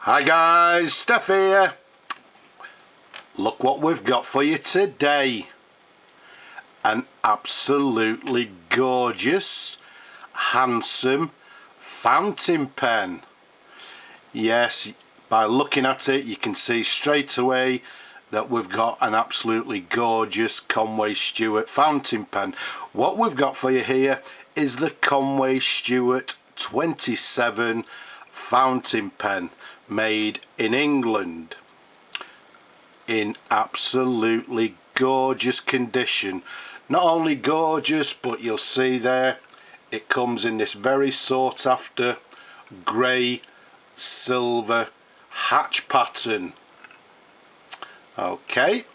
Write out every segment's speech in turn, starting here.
Hi guys, Steph here. Look what we've got for you today. An absolutely gorgeous, handsome fountain pen. Yes, by looking at it you can see straight away that we've got an absolutely gorgeous Conway Stewart fountain pen. What we've got for you here is the Conway Stewart 27 fountain pen, made in England, in absolutely gorgeous condition. Not only gorgeous, but you'll see there it comes in this very sought after grey silver hatch pattern. Okay,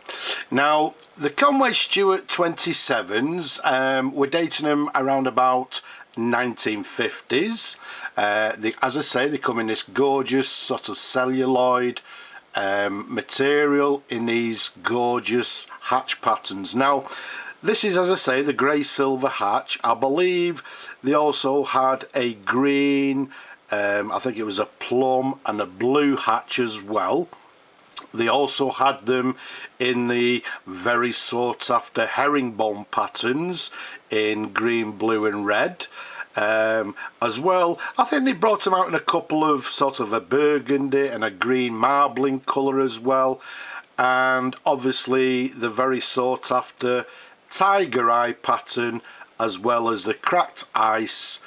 now the Conway Stewart 27s, we're dating them around about 1950s. As I say, they come in this gorgeous sort of celluloid material in these gorgeous hatch patterns. Now this is, as I say, the grey silver hatch. I believe they also had a green, I think it was a plum and a blue hatch as well. They also had them in the very sought after herringbone patterns in green, blue and red. As well, I think they brought them out in a couple of sort of a burgundy and a green marbling colour as well, and obviously the very sought after tiger eye pattern, as well as the cracked ice,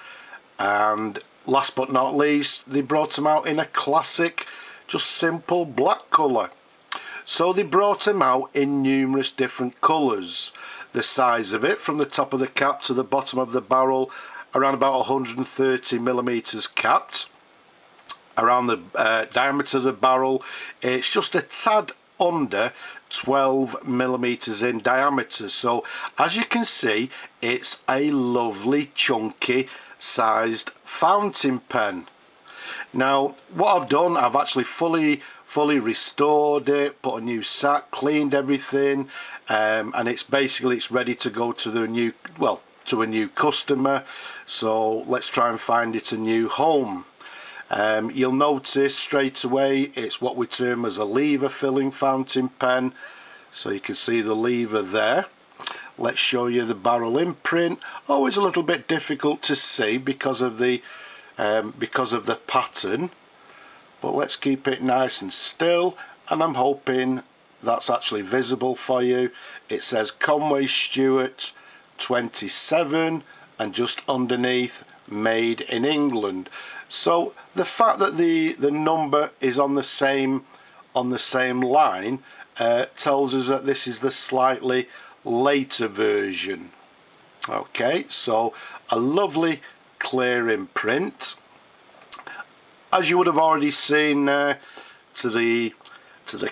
and last but not least they brought them out in a classic just simple black colour. So they brought them out in numerous different colours. The size of it, from the top of the cap to the bottom of the barrel, around about 130mm capped. Around the diameter of the barrel, it's just a tad under 12mm in diameter. So as you can see, it's a lovely chunky sized fountain pen. Now what I've done, I've actually fully restored it, put a new sack, cleaned everything, and it's ready to go to the new, well, to a new customer. So let's try and find it a new home. You'll notice straight away it's what we term as a lever filling fountain pen, so you can see the lever there. Let's show you the barrel imprint. Always a little bit difficult to see because of the pattern, but let's keep it nice and still, and I'm hoping that's actually visible for you. It says Conway Stewart 27 and just underneath made in England. So the fact that the number is on the same line tells us that this is the slightly later version. Okay, so a lovely clear imprint. As you would have already seen there, to the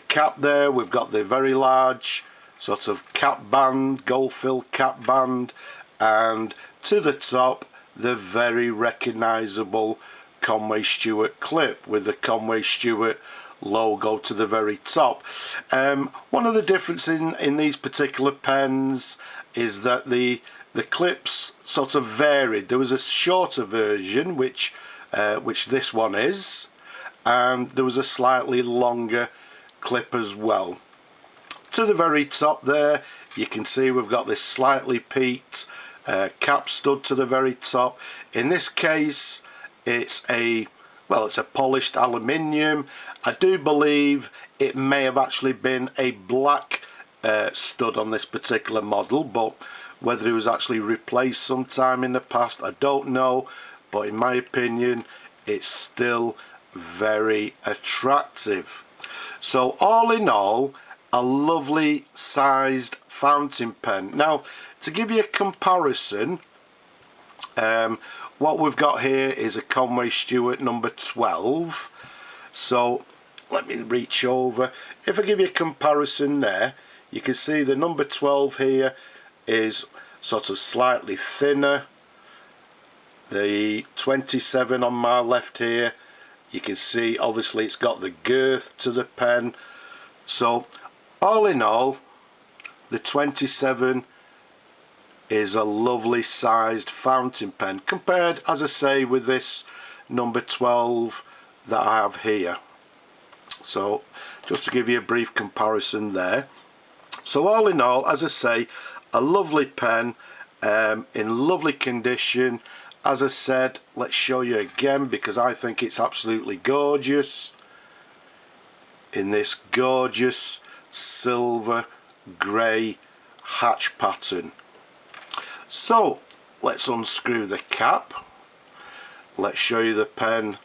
cap there, we've got the very large sort of cap band, gold filled cap band, and to the top the very recognisable Conway Stewart clip with the Conway Stewart logo to the very top. One of the differences in these particular pens is that the clips sort of varied. There was a shorter version, which this one is, and there was a slightly longer clip as well. To the very top there you can see we've got this slightly peaked cap stud to the very top. In this case it's a polished aluminium. I do believe it may have actually been a black stud on this particular model, but whether it was actually replaced sometime in the past I don't know, but in my opinion it's still very attractive. So all in all, a lovely sized fountain pen. Now to give you a comparison, what we've got here is a Conway Stewart number 12. So let me reach over. If I give you a comparison there, you can see the number 12 here is sort of slightly thinner. The 27 on my left here, you can see obviously it's got the girth to the pen. So all in all, the 27 is a lovely sized fountain pen compared, as I say, with this number 12 that I have here. So just to give you a brief comparison there. So all in all, as I say, a lovely pen, in lovely condition. As I said, let's show you again because I think it's absolutely gorgeous, in this gorgeous silver grey hatch pattern. So let's unscrew the cap. Let's show you the pen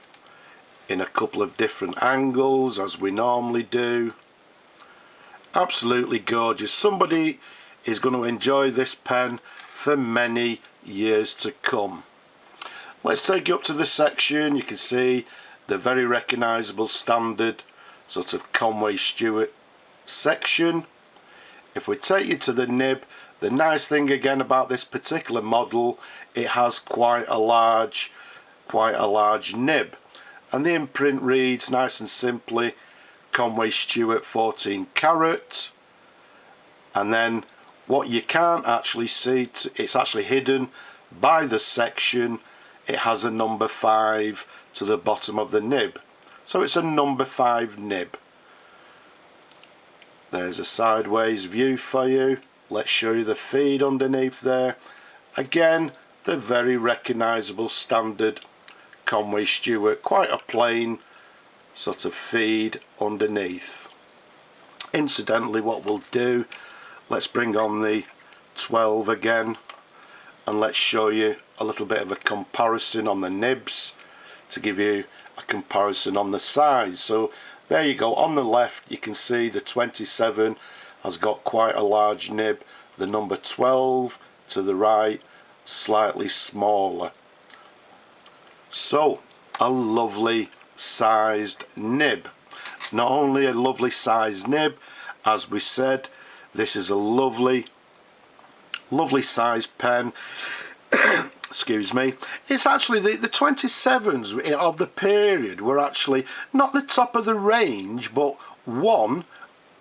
in a couple of different angles as we normally do. Absolutely gorgeous. Somebody is going to enjoy this pen for many years to come. Let's take you up to the section. You can see the very recognisable standard sort of Conway Stewart section. If we take you to the nib, the nice thing again about this particular model, it has quite a large nib, and the imprint reads nice and simply Conway Stewart 14 carat. And then what you can't actually see, it's actually hidden by the section, it has a number 5 to the bottom of the nib, so it's a number 5 nib. There's a sideways view for you. Let's show you the feed underneath there. Again, the very recognisable standard Conway Stewart, quite a plain sort of feed underneath. Incidentally, what we'll do, let's bring on the 12 again and let's show you a little bit of a comparison on the nibs to give you a comparison on the size. So there you go, on the left you can see the 27 has got quite a large nib, the number 12 to the right slightly smaller. So a lovely sized nib. Not only a lovely sized nib, as we said, this is a lovely sized pen. Excuse me. It's actually the 27s of the period were actually not the top of the range, but one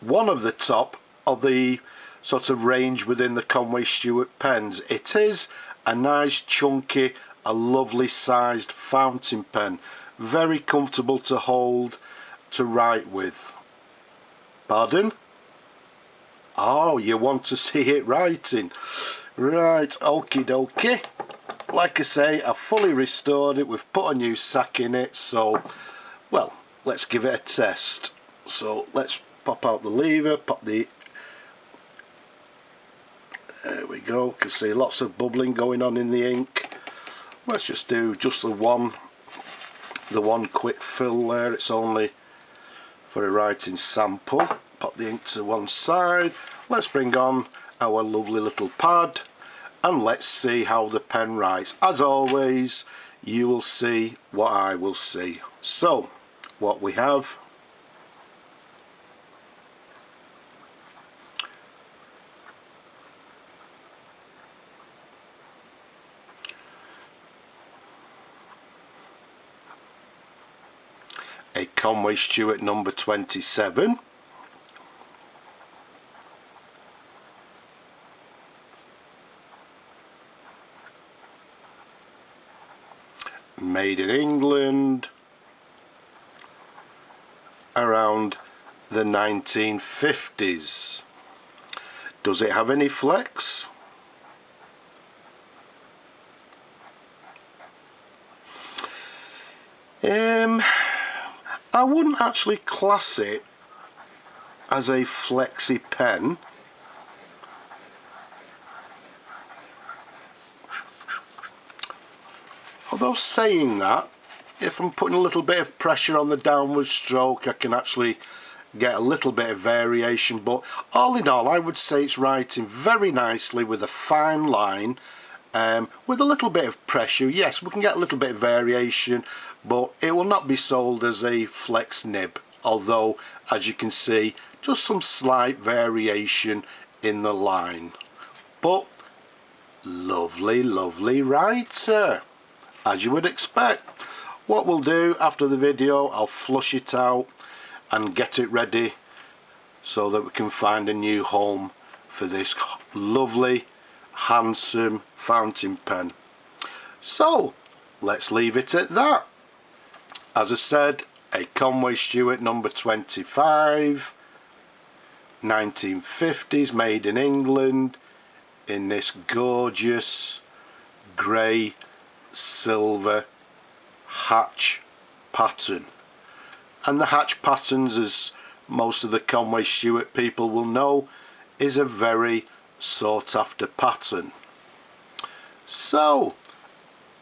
of the top of the sort of range within the Conway Stewart pens. It is a nice chunky, a lovely sized fountain pen, very comfortable to hold, to write with. Pardon? Oh, you want to see it writing? Right, okie dokie. Like I say, I've fully restored it. We've put a new sack in it, so well, let's give it a test. So let's pop out the lever, pop the, there we go. You can see lots of bubbling going on in the ink. Let's just do just the one quick fill there. It's only for a writing sample. Pop the ink to one side. Let's bring on our lovely little pad and let's see how the pen writes. As always, you will see what I will see. So what we have, a Conway Stewart number 27, made in England around the 1950s. Does it have any flex? I wouldn't actually class it as a flexi pen. Although saying that, if I'm putting a little bit of pressure on the downward stroke, I can actually get a little bit of variation, but all in all I would say it's writing very nicely with a fine line, with a little bit of pressure. Yes, we can get a little bit of variation, but it will not be sold as a flex nib, although as you can see just some slight variation in the line. But lovely writer, as you would expect. What we'll do after the video, I'll flush it out and get it ready so that we can find a new home for this lovely handsome fountain pen. So let's leave it at that. As I said, a Conway Stewart number 25, 1950s, made in England, in this gorgeous grey silver hatch pattern. And the hatch patterns, as most of the Conway Stewart people will know, is a very sought after pattern. So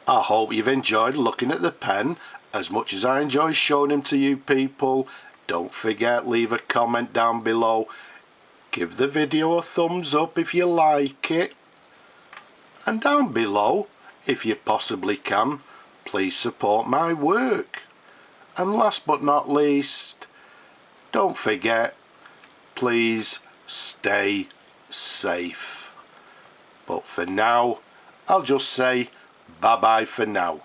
I hope you've enjoyed looking at the pen as much as I enjoy showing them to you people. Don't forget, leave a comment down below, give the video a thumbs up if you like it, and down below, if you possibly can, please support my work. And last but not least, don't forget, please stay safe. But for now, I'll just say bye bye for now.